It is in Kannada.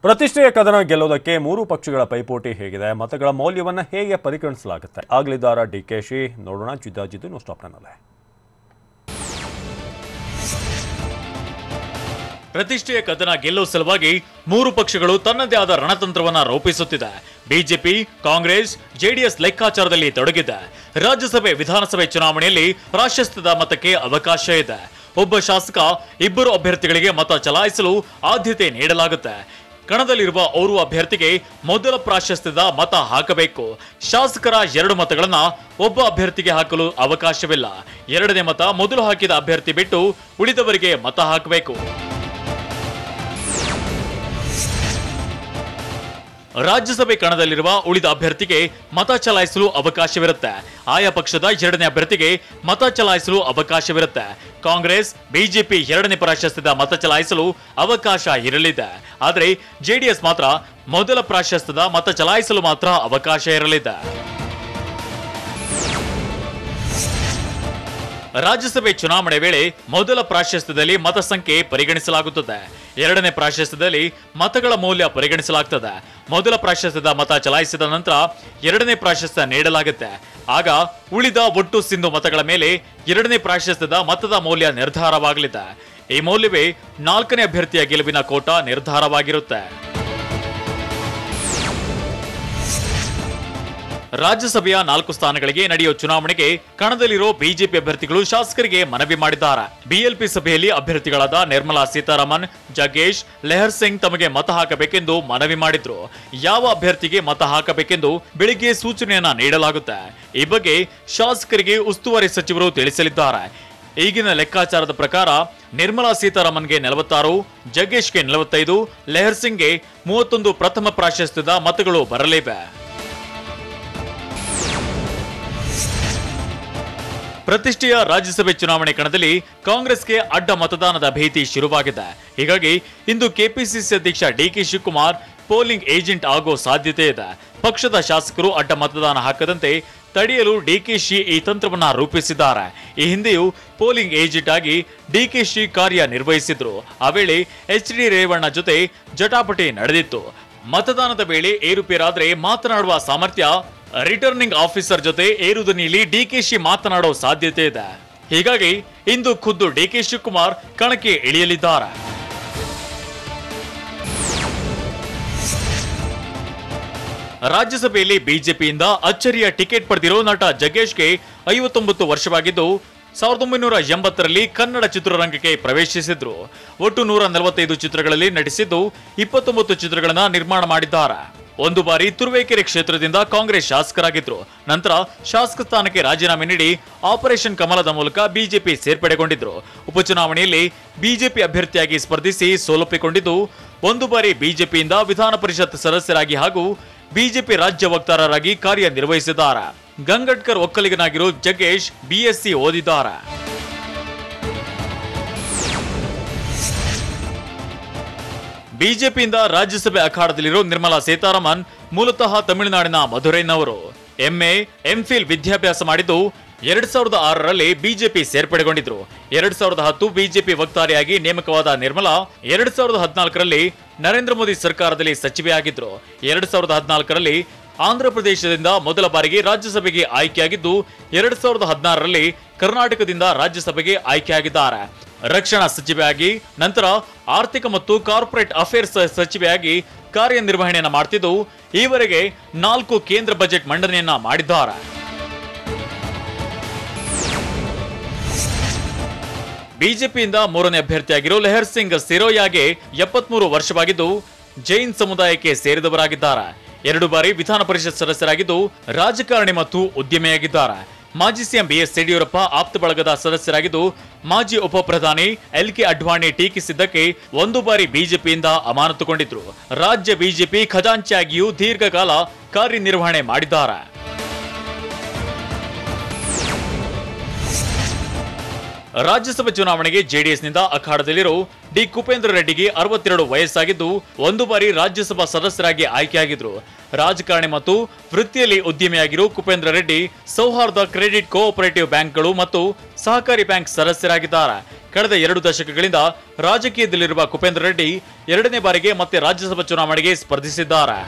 ಪ್ರತಿಷ್ಠೆಯ ಕದನ ಗೆಲ್ಲೋದಕ್ಕೆ ಮೂರು ಪಕ್ಷಗಳ ಪೈಪೋಟಿ ಹೇಗಿದೆ, ಮತಗಳ ಮೌಲ್ಯವನ್ನು ಹೇಗೆ ಪರಿಗಣಿಸಲಾಗುತ್ತೆ? ಆಗಲಿದ್ದಾರ ಡಿಕೆಶಿ ನೋಡೋಣ ಜಿದ್ದಾಜಿದ್ದು ನ್ಯೂಸ್ ಟಾಪ್ನಲ್ಲೇ. ಪ್ರತಿಷ್ಠೆಯ ಕದನ ಗೆಲ್ಲುವ ಸಲುವಾಗಿ ಮೂರು ಪಕ್ಷಗಳು ತನ್ನದೇ ಆದ ರಣತಂತ್ರವನ್ನ ರೂಪಿಸುತ್ತಿದೆ. ಬಿಜೆಪಿ, ಕಾಂಗ್ರೆಸ್, ಜೆಡಿಎಸ್ ಲೆಕ್ಕಾಚಾರದಲ್ಲಿ ತೊಡಗಿದೆ. ರಾಜ್ಯಸಭೆ, ವಿಧಾನಸಭೆ ಚುನಾವಣೆಯಲ್ಲಿ ಪ್ರಾಶಸ್ತ್ಯದ ಮತಕ್ಕೆ ಅವಕಾಶ ಇದೆ. ಒಬ್ಬ ಶಾಸಕ, ಇಬ್ಬರು ಅಭ್ಯರ್ಥಿಗಳಿಗೆ ಮತ ಚಲಾಯಿಸಲು ಆದ್ಯತೆ ನೀಡಲಾಗುತ್ತೆ. ಕಣದಲ್ಲಿರುವ ಓರ್ವ ಅಭ್ಯರ್ಥಿಗೆ ಮೊದಲ ಪ್ರಾಶಸ್ತ್ಯದ ಮತ ಹಾಕಬೇಕು. ಶಾಸಕರ 2 ಮತಗಳನ್ನ ಒಬ್ಬ ಅಭ್ಯರ್ಥಿಗೆ ಹಾಕಲು ಅವಕಾಶವಿಲ್ಲ. ಎರಡನೇ ಮತ ಮೊದಲು ಹಾಕಿದ ಅಭ್ಯರ್ಥಿ ಬಿಟ್ಟು ಉಳಿದವರಿಗೆ ಮತ ಹಾಕಬೇಕು. ರಾಜ್ಯಸಭೆ ಕಣದಲ್ಲಿರುವ ಉಳಿದ ಅಭ್ಯರ್ಥಿಗೆ ಮತ ಚಲಾಯಿಸಲು ಅವಕಾಶವಿರುತ್ತೆ. ಆಯಾ ಪಕ್ಷದ 2ನೇ ಅಭ್ಯರ್ಥಿಗೆ ಮತ ಚಲಾಯಿಸಲು ಅವಕಾಶವಿರುತ್ತೆ. ಕಾಂಗ್ರೆಸ್, ಬಿಜೆಪಿ 2ನೇ ಪ್ರಾಶಸ್ತ್ಯದ ಮತ ಚಲಾಯಿಸಲು ಅವಕಾಶ ಇರಲಿದೆ. ಆದರೆ ಜೆಡಿಎಸ್ ಮಾತ್ರ ಮೊದಲ ಪ್ರಾಶಸ್ತ್ಯದ ಮತ ಚಲಾಯಿಸಲು ಮಾತ್ರ ಅವಕಾಶ ಇರಲಿದೆ. ರಾಜ್ಯಸಭೆ ಚುನಾವಣೆ ವೇಳೆ ಮೊದಲ ಪ್ರಾಶಸ್ತ್ಯದಲ್ಲಿ ಮತ ಸಂಖ್ಯೆ ಪರಿಗಣಿಸಲಾಗುತ್ತದೆ. ಎರಡನೇ ಪ್ರಾಶಸ್ತ್ಯದಲ್ಲಿ ಮತಗಳ ಮೌಲ್ಯ ಪರಿಗಣಿಸಲಾಗುತ್ತದೆ. ಮೊದಲ ಪ್ರಾಶಸ್ತ್ಯದ ಮತ ಚಲಾಯಿಸಿದ ನಂತರ ಎರಡನೇ ಪ್ರಾಶಸ್ತ್ಯ ನೀಡಲಾಗುತ್ತೆ. ಆಗ ಉಳಿದ ಒಟ್ಟು ಸಿಂಧು ಮತಗಳ ಮೇಲೆ ಎರಡನೇ ಪ್ರಾಶಸ್ತ್ಯದ ಮತದ ಮೌಲ್ಯ ನಿರ್ಧಾರವಾಗಲಿದೆ. ಈ ಮೌಲ್ಯವೇ 4ನೇ ಅಭ್ಯರ್ಥಿಯ ಗೆಲುವಿನ ಕೋಟ ನಿರ್ಧಾರವಾಗಿರುತ್ತೆ. ರಾಜ್ಯಸಭೆಯ 4 ಸ್ಥಾನಗಳಿಗೆ ನಡೆಯುವ ಚುನಾವಣೆಗೆ ಕಣದಲ್ಲಿರೋ ಬಿಜೆಪಿ ಅಭ್ಯರ್ಥಿಗಳು ಶಾಸಕರಿಗೆ ಮನವಿ ಮಾಡಿದ್ದಾರೆ. ಬಿಎಲ್ಪಿ ಸಭೆಯಲ್ಲಿ ಅಭ್ಯರ್ಥಿಗಳಾದ ನಿರ್ಮಲಾ ಸೀತಾರಾಮನ್, ಜಗ್ಗೇಶ್, ಲೆಹರ್ ಸಿಂಗ್ ತಮಗೆ ಮತ ಹಾಕಬೇಕೆಂದು ಮನವಿ ಮಾಡಿದ್ರು. ಯಾವ ಅಭ್ಯರ್ಥಿಗೆ ಮತ ಹಾಕಬೇಕೆಂದು ಬೆಳಿಗ್ಗೆ ಸೂಚನೆಯನ್ನ ನೀಡಲಾಗುತ್ತೆ. ಈ ಬಗ್ಗೆ ಶಾಸಕರಿಗೆ ಉಸ್ತುವಾರಿ ಸಚಿವರು ತಿಳಿಸಲಿದ್ದಾರೆ. ಈಗಿನ ಲೆಕ್ಕಾಚಾರದ ಪ್ರಕಾರ ನಿರ್ಮಲಾ ಸೀತಾರಾಮನ್ಗೆ 46, ಜಗ್ಗೇಶ್ಗೆ 45, ಲೆಹರ್ ಸಿಂಗ್ಗೆ 31 ಪ್ರಥಮ ಪ್ರಾಶಸ್ತ್ಯದ ಮತಗಳು ಬರಲಿವೆ. ಪ್ರತಿಷ್ಠೆಯ ರಾಜ್ಯಸಭೆ ಚುನಾವಣೆ ಕಣದಲ್ಲಿ ಕಾಂಗ್ರೆಸ್ಗೆ ಅಡ್ಡ ಮತದಾನದ ಭೀತಿ ಶುರುವಾಗಿದೆ. ಹೀಗಾಗಿ ಇಂದು ಕೆಪಿಸಿಸಿ ಅಧ್ಯಕ್ಷ ಡಿಕೆ ಶಿವಕುಮಾರ್ ಪೋಲಿಂಗ್ ಏಜೆಂಟ್ ಆಗೋ ಸಾಧ್ಯತೆ ಇದೆ. ಪಕ್ಷದ ಶಾಸಕರು ಅಡ್ಡ ಮತದಾನ ಹಾಕದಂತೆ ತಡೆಯಲು ಡಿಕೆಶಿ ಈ ತಂತ್ರವನ್ನ ರೂಪಿಸಿದ್ದಾರೆ. ಈ ಹಿಂದೆಯೂ ಪೋಲಿಂಗ್ ಏಜೆಂಟ್ ಆಗಿ ಡಿಕೆಶಿ ಕಾರ್ಯ ನಿರ್ವಹಿಸಿದ್ರು. ಆ ವೇಳೆ ಎಚ್ ಡಿ ರೇವಣ್ಣ ಜೊತೆ ಜಟಾಪಟಿ ನಡೆದಿತ್ತು. ಮತದಾನದ ವೇಳೆ ಏರುಪೇರಾದ್ರೆ ಮಾತನಾಡುವ ಸಾಮರ್ಥ್ಯ ರಿಟರ್ನಿಂಗ್ ಆಫೀಸರ್ ಜೊತೆ ಏರುದನಿಯಲ್ಲಿ ಡಿಕೆಶಿ ಮಾತನಾಡೋ ಸಾಧ್ಯತೆ ಇದೆ. ಹೀಗಾಗಿ ಇಂದು ಖುದ್ದು ಡಿಕೆ ಶಿವಕುಮಾರ್ ಕಣಕ್ಕೆ ಇಳಿಯಲಿದ್ದಾರೆ. ರಾಜ್ಯಸಭೆಯಲ್ಲಿ ಬಿಜೆಪಿಯಿಂದ ಅಚ್ಚರಿಯ ಟಿಕೆಟ್ ಪಡೆದಿರೋ ನಟ ಜಗ್ಗೇಶ್ಗೆ 59 ವರ್ಷವಾಗಿದ್ದು 1980ರಲ್ಲಿ ಕನ್ನಡ ಚಿತ್ರರಂಗಕ್ಕೆ ಪ್ರವೇಶಿಸಿದ್ರು. ಒಟ್ಟು 145 ಚಿತ್ರಗಳಲ್ಲಿ ನಟಿಸಿದ್ದು 29 ಚಿತ್ರಗಳನ್ನ ನಿರ್ಮಾಣ ಮಾಡಿದ್ದಾರೆ. ಒಂದು ಬಾರಿ ತುರುವೇಕೆರೆ ಕ್ಷೇತ್ರದಿಂದ ಕಾಂಗ್ರೆಸ್ ಶಾಸಕರಾಗಿದ್ರು. ನಂತರ ಶಾಸಕ ಸ್ಥಾನಕ್ಕೆ ರಾಜೀನಾಮೆ ನೀಡಿ ಆಪರೇಷನ್ ಕಮಲದ ಮೂಲಕ ಬಿಜೆಪಿ ಸೇರ್ಪಡೆಗೊಂಡಿದ್ರು. ಉಪಚುನಾವಣೆಯಲ್ಲಿ ಬಿಜೆಪಿ ಅಭ್ಯರ್ಥಿಯಾಗಿ ಸ್ಪರ್ಧಿಸಿ ಸೋಲೊಪ್ಪಿಕೊಂಡಿದ್ದು. ಒಂದು ಬಾರಿ ಬಿಜೆಪಿಯಿಂದ ವಿಧಾನ ಪರಿಷತ್ ಸದಸ್ಯರಾಗಿ ಹಾಗೂ ಬಿಜೆಪಿ ರಾಜ್ಯ ವಕ್ತಾರರಾಗಿ ಕಾರ್ಯನಿರ್ವಹಿಸಿದ್ದಾರೆ. ಗಂಗಡ್ಕರ್ ಒಕ್ಕಲಿಗನಾಗಿರೋ ಜಗ್ಗೇಶ್ ಬಿಎಸ್ಸಿ ಓದಿದ್ದಾರೆ. ಬಿಜೆಪಿಯಿಂದ ರಾಜ್ಯಸಭೆ ಅಖಾಡದಲ್ಲಿರೋ ನಿರ್ಮಲಾ ಸೀತಾರಾಮನ್ ಮೂಲತಃ ತಮಿಳುನಾಡಿನ ಮಧುರೈನವರು. ಎಂಎ, ಎಂಫಿಲ್ ವಿದ್ಯಾಭ್ಯಾಸ ಮಾಡಿದ್ದು 2006ರಲ್ಲಿ ಬಿಜೆಪಿ ಸೇರ್ಪಡೆಗೊಂಡಿದ್ರು. 2010 ಬಿಜೆಪಿ ವಕ್ತಾರಿಯಾಗಿ ನೇಮಕವಾದ ನಿರ್ಮಲಾ 2014ರಲ್ಲಿ ನರೇಂದ್ರ ಮೋದಿ ಸರ್ಕಾರದಲ್ಲಿ ಸಚಿವೆಯಾಗಿದ್ರು. 2014ರಲ್ಲಿ ಆಂಧ್ರಪ್ರದೇಶದಿಂದ ಮೊದಲ ಬಾರಿಗೆ ರಾಜ್ಯಸಭೆಗೆ ಆಯ್ಕೆಯಾಗಿದ್ದು 2016ರಲ್ಲಿ ಕರ್ನಾಟಕದಿಂದ ರಾಜ್ಯಸಭೆಗೆ ಆಯ್ಕೆಯಾಗಿದ್ದಾರೆ. ರಕ್ಷಣಾ ಸಚಿವೆಯಾಗಿ ನಂತರ ಆರ್ಥಿಕ ಮತ್ತು ಕಾರ್ಪೊರೇಟ್ ಅಫೇರ್ಸ್ ಸಚಿವೆಯಾಗಿ ಕಾರ್ಯನಿರ್ವಹಣೆಯನ್ನ ಮಾಡ್ತಿದ್ದು ಈವರೆಗೆ 4 ಕೇಂದ್ರ ಬಜೆಟ್ ಮಂಡನೆಯನ್ನ ಮಾಡಿದ್ದಾರೆ. ಬಿಜೆಪಿಯಿಂದ 3ನೇ ಅಭ್ಯರ್ಥಿಯಾಗಿರೋ ಲೆಹರ್ ಸಿಂಗ್ ಸಿರೋಯಾಗೆ 73 ವರ್ಷವಾಗಿದ್ದು ಜೈನ್ ಸಮುದಾಯಕ್ಕೆ ಸೇರಿದವರಾಗಿದ್ದಾರೆ. 2 ಬಾರಿ ವಿಧಾನ ಪರಿಷತ್ ಸದಸ್ಯರಾಗಿದ್ದು ರಾಜಕಾರಣಿ ಮತ್ತು ಉದ್ಯಮಿಯಾಗಿದ್ದಾರೆ. ಮಾಜಿ ಸಿಎಂ ಬಿಎಸ್ ಯಡಿಯೂರಪ್ಪ ಆಪ್ತ ಬಳಗದ ಸದಸ್ಯರಾಗಿದ್ದು ಮಾಜಿ ಉಪ ಪ್ರಧಾನಿ ಎಲ್.ಕೆ. ಅಡ್ವಾಣಿ ಟೀಕಿಸಿದ್ದಕ್ಕೆ 1 ಬಾರಿ ಬಿಜೆಪಿಯಿಂದ ಅಮಾನತುಗೊಂಡಿದ್ರು. ರಾಜ್ಯ ಬಿಜೆಪಿ ಖಜಾಂಚಿಯಾಗಿಯೂ ದೀರ್ಘಕಾಲ ಕಾರ್ಯನಿರ್ವಹಣೆ ಮಾಡಿದ್ದಾರೆ. ರಾಜ್ಯಸಭಾ ಚುನಾವಣೆಗೆ ಜೆಡಿಎಸ್ನಿಂದ ಅಖಾಡದಲ್ಲಿರೋ ಡಿ ಕುಪೇಂದ್ರ ರೆಡ್ಡಿಗೆ 62 ವಯಸ್ಸಾಗಿದ್ದು 1 ಬಾರಿ ರಾಜ್ಯಸಭಾ ಸದಸ್ಯರಾಗಿ ಆಯ್ಕೆಯಾಗಿದ್ರು. ರಾಜಕಾರಣಿ ಮತ್ತು ವೃತ್ತಿಯಲ್ಲಿ ಉದ್ಯಮಿಯಾಗಿರೋ ಕುಪೇಂದ್ರ ರೆಡ್ಡಿ ಸೌಹಾರ್ದ ಕ್ರೆಡಿಟ್ ಕೋಆಪರೇಟಿವ್ ಬ್ಯಾಂಕ್ಗಳು ಮತ್ತು ಸಹಕಾರಿ ಬ್ಯಾಂಕ್ ಸದಸ್ಯರಾಗಿದ್ದಾರೆ. ಕಳೆದ 2 ದಶಕಗಳಿಂದ ರಾಜಕೀಯದಲ್ಲಿರುವ ಕುಪೇಂದ್ರ ರೆಡ್ಡಿ 2ನೇ ಬಾರಿಗೆ ಮತ್ತೆ ರಾಜ್ಯಸಭಾ ಚುನಾವಣೆಗೆ ಸ್ಪರ್ಧಿಸಿದ್ದಾರೆ.